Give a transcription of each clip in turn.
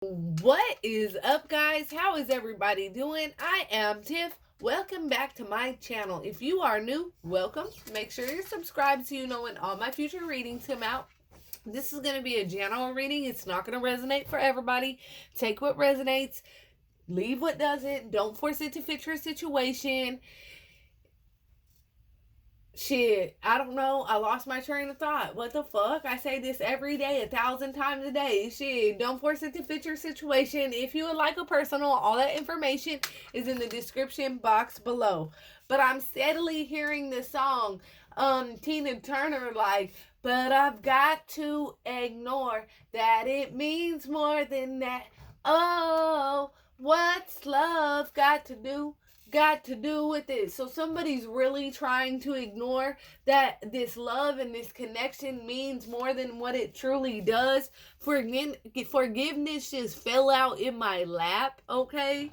What is up, guys? How is everybody doing? I am Tiff. Welcome back to my channel. If you are new, welcome. Make sure you're subscribed so you know when all my future readings come out. This is going to be a general reading. It's not going to resonate for everybody. Take what resonates, leave what doesn't. Don't force it to fit your situation. Shit, I don't know. I lost my train of thought. What the fuck? I say this every day, 1,000 times a day. Shit, don't force it to fit your situation. If you would like a personal, all that information is in the description box below. But I'm steadily hearing the song, Tina Turner, like, but I've got to ignore that it means more than that. Oh, what's love got to do with it? So somebody's really trying to ignore that this love and this connection means more than what it truly does. Forgiveness just fell out in my lap, okay?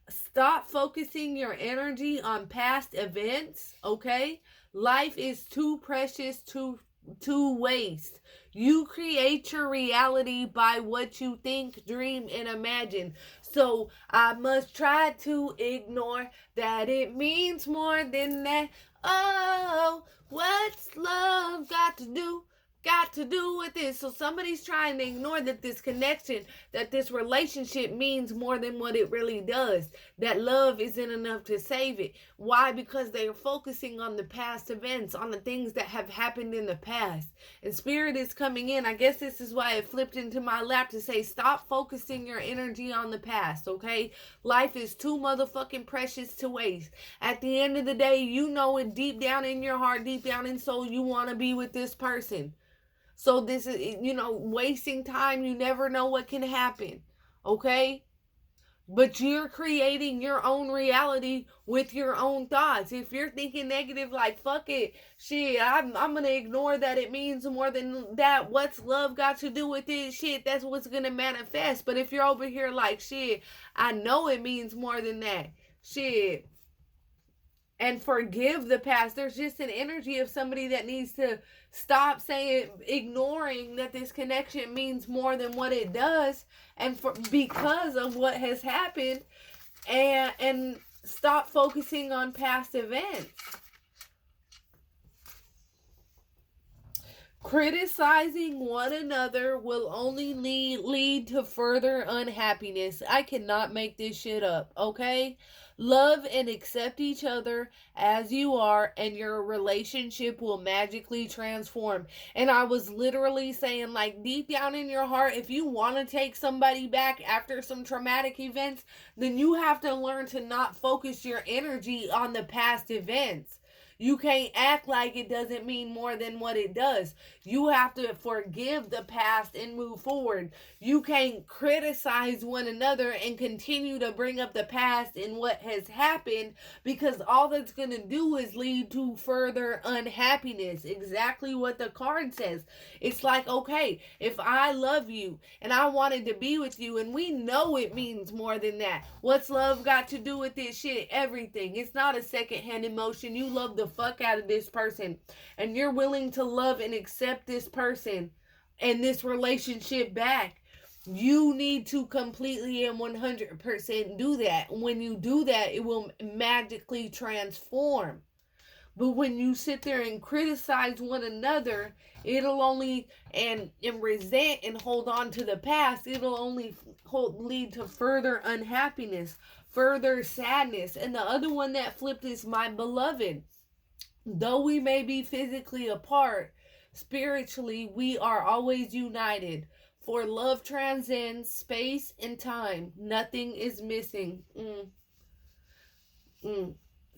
Stop focusing your energy on past events, okay? Life is too precious to waste. You create your reality by what you think, dream, and imagine. So I must try to ignore that it means more than that. Oh, what's love got to do with this? So somebody's trying to ignore that this connection, that this relationship means more than what it really does. That love isn't enough to save it. Why? Because they are focusing on the past events, on the things that have happened in the past. And Spirit is coming in. I guess this is why it flipped into my lap to say, stop focusing your energy on the past, okay? Life is too motherfucking precious to waste. At the end of the day, you know it deep down in your heart, deep down in soul, you want to be with this person. So this is, wasting time. You never know what can happen, okay? But you're creating your own reality with your own thoughts. If you're thinking negative, like, fuck it, shit, I'm going to ignore that it means more than that. What's love got to do with it? Shit, that's what's going to manifest. But if you're over here like, shit, I know it means more than that. Shit. And forgive the past. There's just an energy of somebody that needs to stop ignoring that this connection means more than what it does, and because of what has happened, and stop focusing on past events. Criticizing one another will only lead to further unhappiness. I cannot make this shit up, okay? Love and accept each other as you are, and your relationship will magically transform. And I was literally saying, like, deep down in your heart, if you want to take somebody back after some traumatic events, then you have to learn to not focus your energy on the past events. You can't act like it doesn't mean more than what it does. You have to forgive the past and move forward. You can't criticize one another and continue to bring up the past and what has happened, because all that's going to do is lead to further unhappiness. Exactly what the card says. It's like, okay, if I love you and I wanted to be with you, and we know it means more than that. What's love got to do with this shit? Everything. It's not a secondhand emotion. You love the fuck out of this person, and you're willing to love and accept this person and this relationship back. You need to completely and 100% do that. When you do that, it will magically transform. But when you sit there and criticize one another, it'll only and resent and hold on to the past, it'll only lead to further unhappiness, further sadness. And the other one that flipped is my beloved. Though we may be physically apart, spiritually we are always united. For love transcends space and time. Nothing is missing.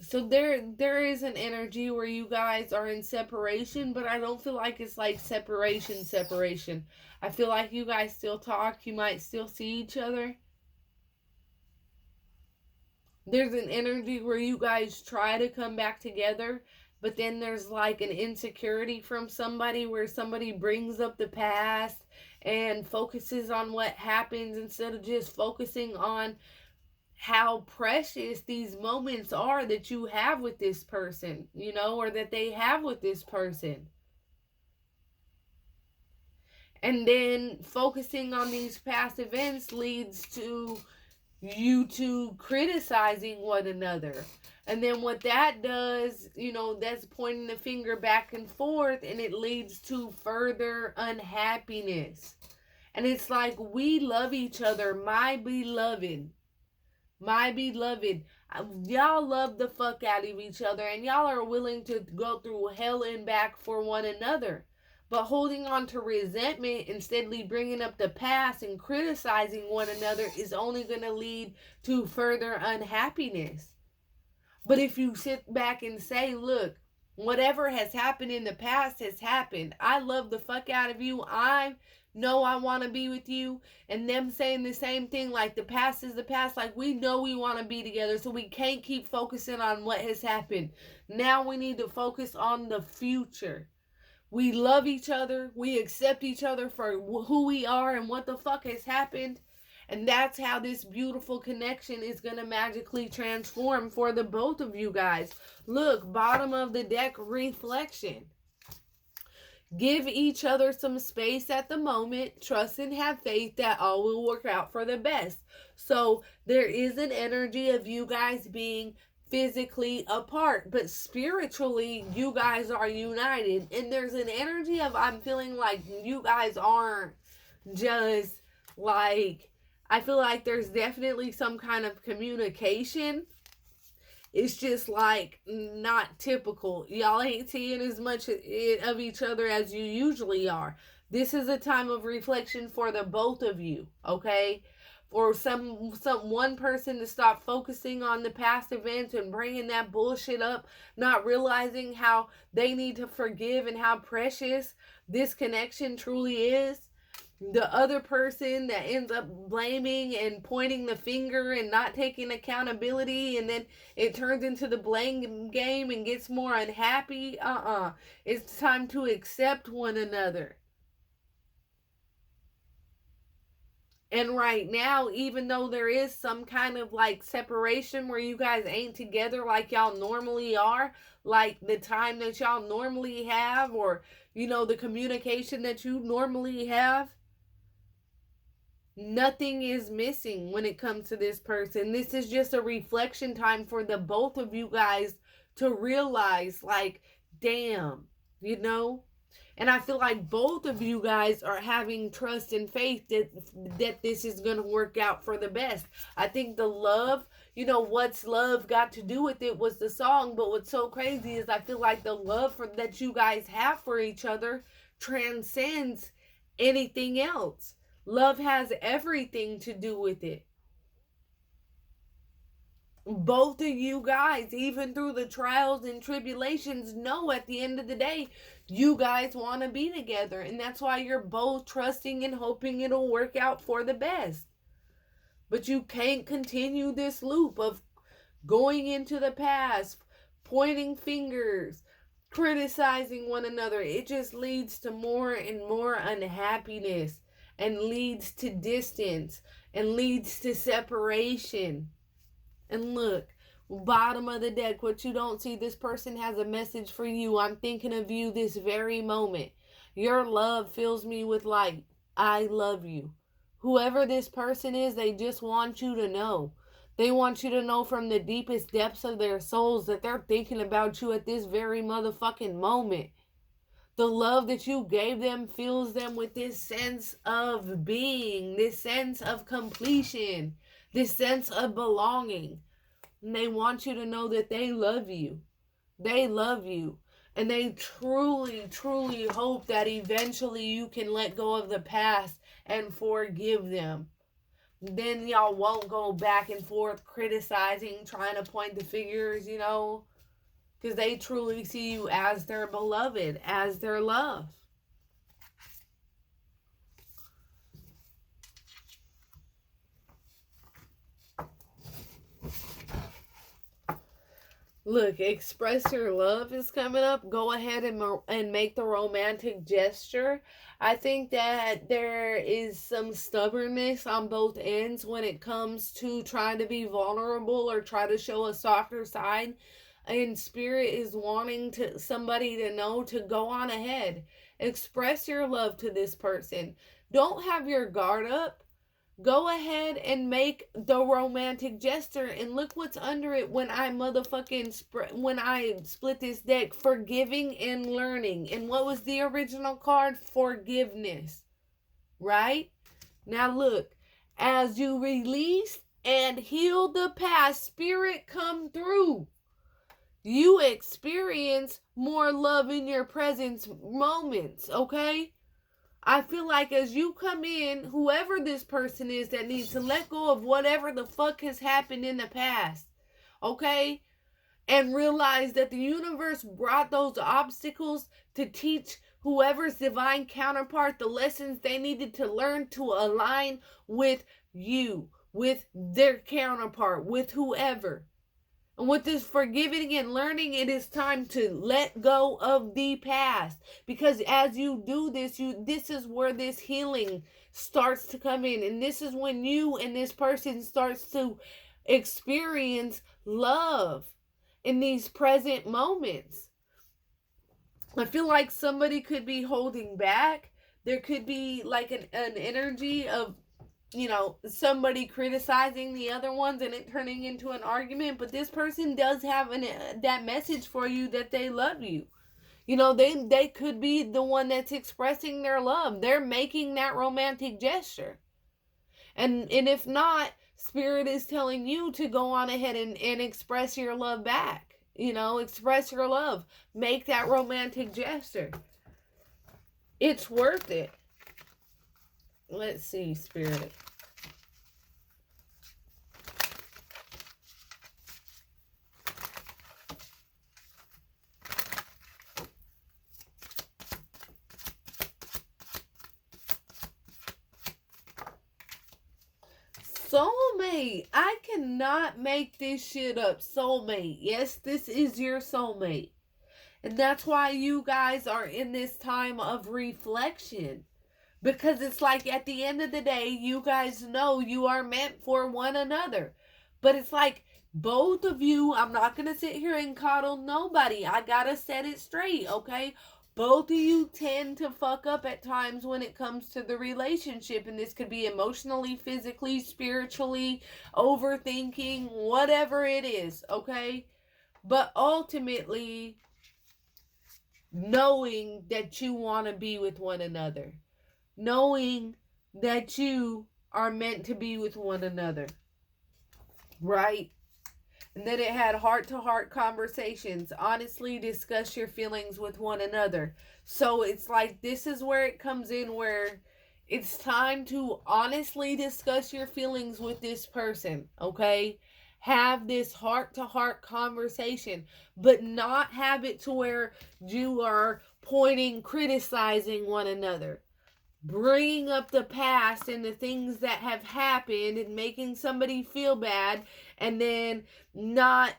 So there is an energy where you guys are in separation, but I don't feel like it's like separation. I feel like you guys still talk. You might still see each other. There's an energy where you guys try to come back together, but then there's like an insecurity from somebody where somebody brings up the past and focuses on what happens instead of just focusing on how precious these moments are that you have with this person, or that they have with this person. And then focusing on these past events leads to you two criticizing one another. And then what that does, that's pointing the finger back and forth, and it leads to further unhappiness. And it's like, we love each other, my beloved. My beloved. Y'all love the fuck out of each other, and y'all are willing to go through hell and back for one another. But holding on to resentment, insteadly bringing up the past and criticizing one another, is only going to lead to further unhappiness. But if you sit back and say, look, whatever has happened in the past has happened. I love the fuck out of you. I know I want to be with you. And them saying the same thing, like the past is the past. Like, we know we want to be together, so we can't keep focusing on what has happened. Now we need to focus on the future. We love each other. We accept each other for who we are and what the fuck has happened. And that's how this beautiful connection is going to magically transform for the both of you guys. Look, bottom of the deck, reflection. Give each other some space at the moment. Trust and have faith that all will work out for the best. So there is an energy of you guys being physically apart, but spiritually you guys are united. And there's an energy of, I'm feeling like you guys aren't just like, I feel like there's definitely some kind of communication. It's just like not typical. Y'all ain't seeing as much of each other as you usually are. This is a time of reflection for the both of you, okay? For some one person to stop focusing on the past events and bringing that bullshit up, not realizing how they need to forgive and how precious this connection truly is. The other person that ends up blaming and pointing the finger and not taking accountability, and then it turns into the blame game and gets more unhappy. It's time to accept one another. And right now, even though there is some kind of like separation where you guys ain't together like y'all normally are, like the time that y'all normally have, or the communication that you normally have, nothing is missing when it comes to this person. This is just a reflection time for the both of you guys to realize, like, damn, And I feel like both of you guys are having trust and faith that this is going to work out for the best. I think the love, what's love got to do with it was the song. But what's so crazy is I feel like the love that you guys have for each other transcends anything else. Love has everything to do with it. Both of you guys, even through the trials and tribulations, know at the end of the day, you guys want to be together. And that's why you're both trusting and hoping it'll work out for the best. But you can't continue this loop of going into the past, pointing fingers, criticizing one another. It just leads to more and more unhappiness, and leads to distance, and leads to separation. And look, bottom of the deck, what you don't see, this person has a message for you. I'm thinking of you this very moment. Your love fills me with light. I love you. Whoever this person is, they just want you to know. They want you to know from the deepest depths of their souls that they're thinking about you at this very motherfucking moment. The love that you gave them fills them with this sense of being, this sense of completion, this sense of belonging. And they want you to know that they love you. They love you. And they truly, truly hope that eventually you can let go of the past and forgive them. Then y'all won't go back and forth criticizing, trying to point the fingers, because they truly see you as their beloved, as their love. Look, express your love is coming up. Go ahead and make the romantic gesture. I think that there is some stubbornness on both ends when it comes to trying to be vulnerable or try to show a softer side. And Spirit is wanting somebody to know to go on ahead Express your love to this person. Don't have your guard up. Go ahead and make the romantic gesture, and look what's under it when I when I split this deck. Forgiving and learning. And what was the original card? Forgiveness. Right? Now look, as you release and heal the past, spirit come through. You experience more love in your present moments, okay? I feel like as you come in, whoever this person is that needs to let go of whatever the fuck has happened in the past, okay? And realize that the universe brought those obstacles to teach whoever's divine counterpart the lessons they needed to learn to align with you, with their counterpart, with whoever. And with this forgiving and learning, it is time to let go of the past. Because as you do this, this is where this healing starts to come in. And this is when you and this person starts to experience love in these present moments. I feel like somebody could be holding back. There could be like an energy of, somebody criticizing the other ones and it turning into an argument. But this person does have that message for you that they love you. They could be the one that's expressing their love. They're making that romantic gesture. And if not, Spirit is telling you to go on ahead and express your love back. Express your love. Make that romantic gesture. It's worth it. Let's see, Spirit. Soulmate. I cannot make this shit up. Soulmate. Yes, this is your soulmate. And that's why you guys are in this time of reflection. Because it's like at the end of the day, you guys know you are meant for one another. But it's like both of you, I'm not going to sit here and coddle nobody. I got to set it straight, okay? Both of you tend to fuck up at times when it comes to the relationship. And this could be emotionally, physically, spiritually, overthinking, whatever it is, okay? But ultimately, knowing that you want to be with one another. Knowing that you are meant to be with one another. Right? And then it had heart-to-heart conversations. Honestly discuss your feelings with one another. So it's like this is where it comes in, where it's time to honestly discuss your feelings with this person. Okay? Have this heart-to-heart conversation. But not have it to where you are pointing, criticizing one another. Bringing up the past and the things that have happened and making somebody feel bad, and then not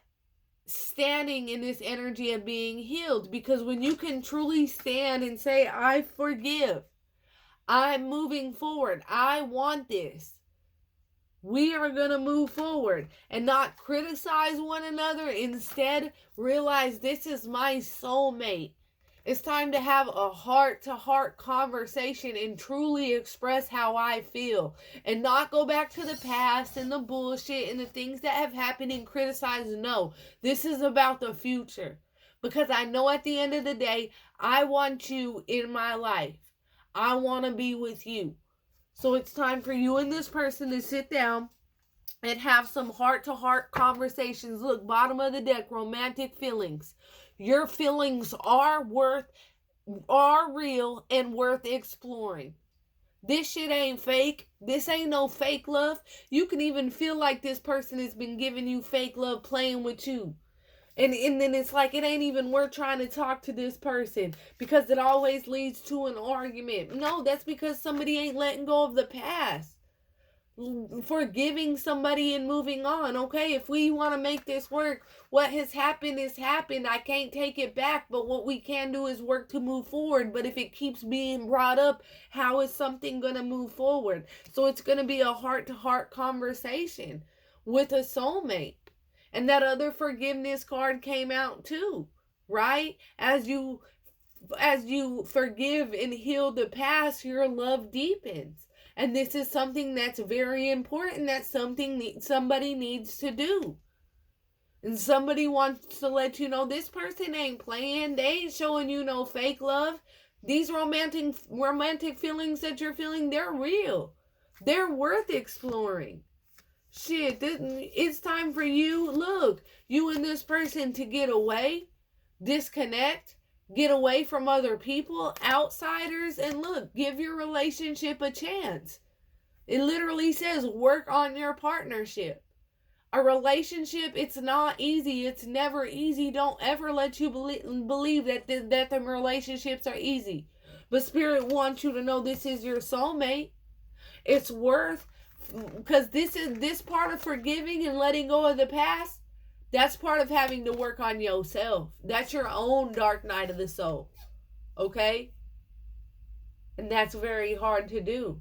standing in this energy of being healed. Because when you can truly stand and say, I forgive, I'm moving forward, I want this, we are going to move forward and not criticize one another. Instead, realize this is my soulmate. It's time to have a heart-to-heart conversation and truly express how I feel. And not go back to the past and the bullshit and the things that have happened and criticize. No, this is about the future. Because I know at the end of the day, I want you in my life. I want to be with you. So it's time for you and this person to sit down and have some heart-to-heart conversations. Look, bottom of the deck, romantic feelings. Your feelings are real and worth exploring. This shit ain't fake. This ain't no fake love. You can even feel like this person has been giving you fake love, playing with you. And then it's like it ain't even worth trying to talk to this person because it always leads to an argument. No, that's because somebody ain't letting go of the past. Forgiving somebody and moving on. Okay, if we want to make this work, what has happened is happened. I can't take it back, but what we can do is work to move forward. But if it keeps being brought up, how is something going to move forward? So it's going to be a heart-to-heart conversation with a soulmate. And that other forgiveness card came out too, right? As you as you forgive and heal the past, your love deepens. And this is something that's very important. That's something somebody needs to do. And somebody wants to let you know this person ain't playing. They ain't showing you no fake love. These romantic feelings that you're feeling, they're real. They're worth exploring. Shit, it's time for you. Look, you and this person to get away, disconnect, get away from other people, outsiders, and look, give your relationship a chance. It literally says work on your partnership. A relationship, it's not easy. It's never easy. Don't ever let you believe that the relationships are easy. But Spirit wants you to know this is your soulmate. It's worth, because this part of forgiving and letting go of the past, that's part of having to work on yourself. That's your own dark night of the soul. Okay? And that's very hard to do.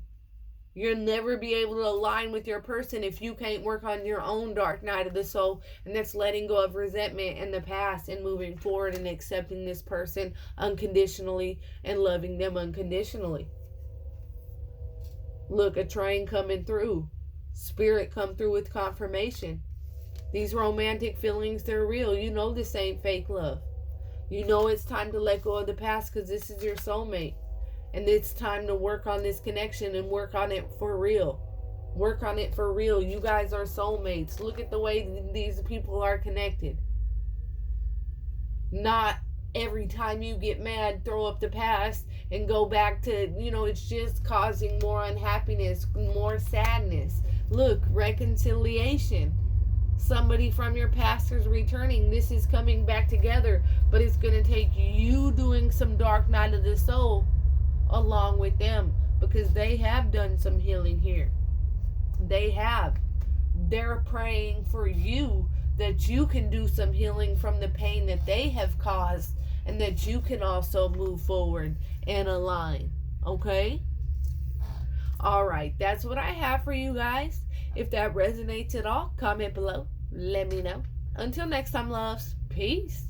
You'll never be able to align with your person if you can't work on your own dark night of the soul. And that's letting go of resentment and the past and moving forward and accepting this person unconditionally and loving them unconditionally. Look, a train coming through. Spirit come through with confirmation. These romantic feelings, they're real. You know this ain't fake love. You know it's time to let go of the past because this is your soulmate. And it's time to work on this connection and work on it for real. Work on it for real. You guys are soulmates. Look at the way these people are connected. Not every time you get mad, throw up the past and go back to, it's just causing more unhappiness, more sadness. Look, reconciliation. Somebody from your past is returning. This is coming back together. But it's going to take you doing some dark night of the soul along with them, because they have done some healing here. They have. They're praying for you that you can do some healing from the pain that they have caused and that you can also move forward and align. Okay? Alright, that's what I have for you guys. If that resonates at all, comment below. Let me know. Until next time, loves. Peace.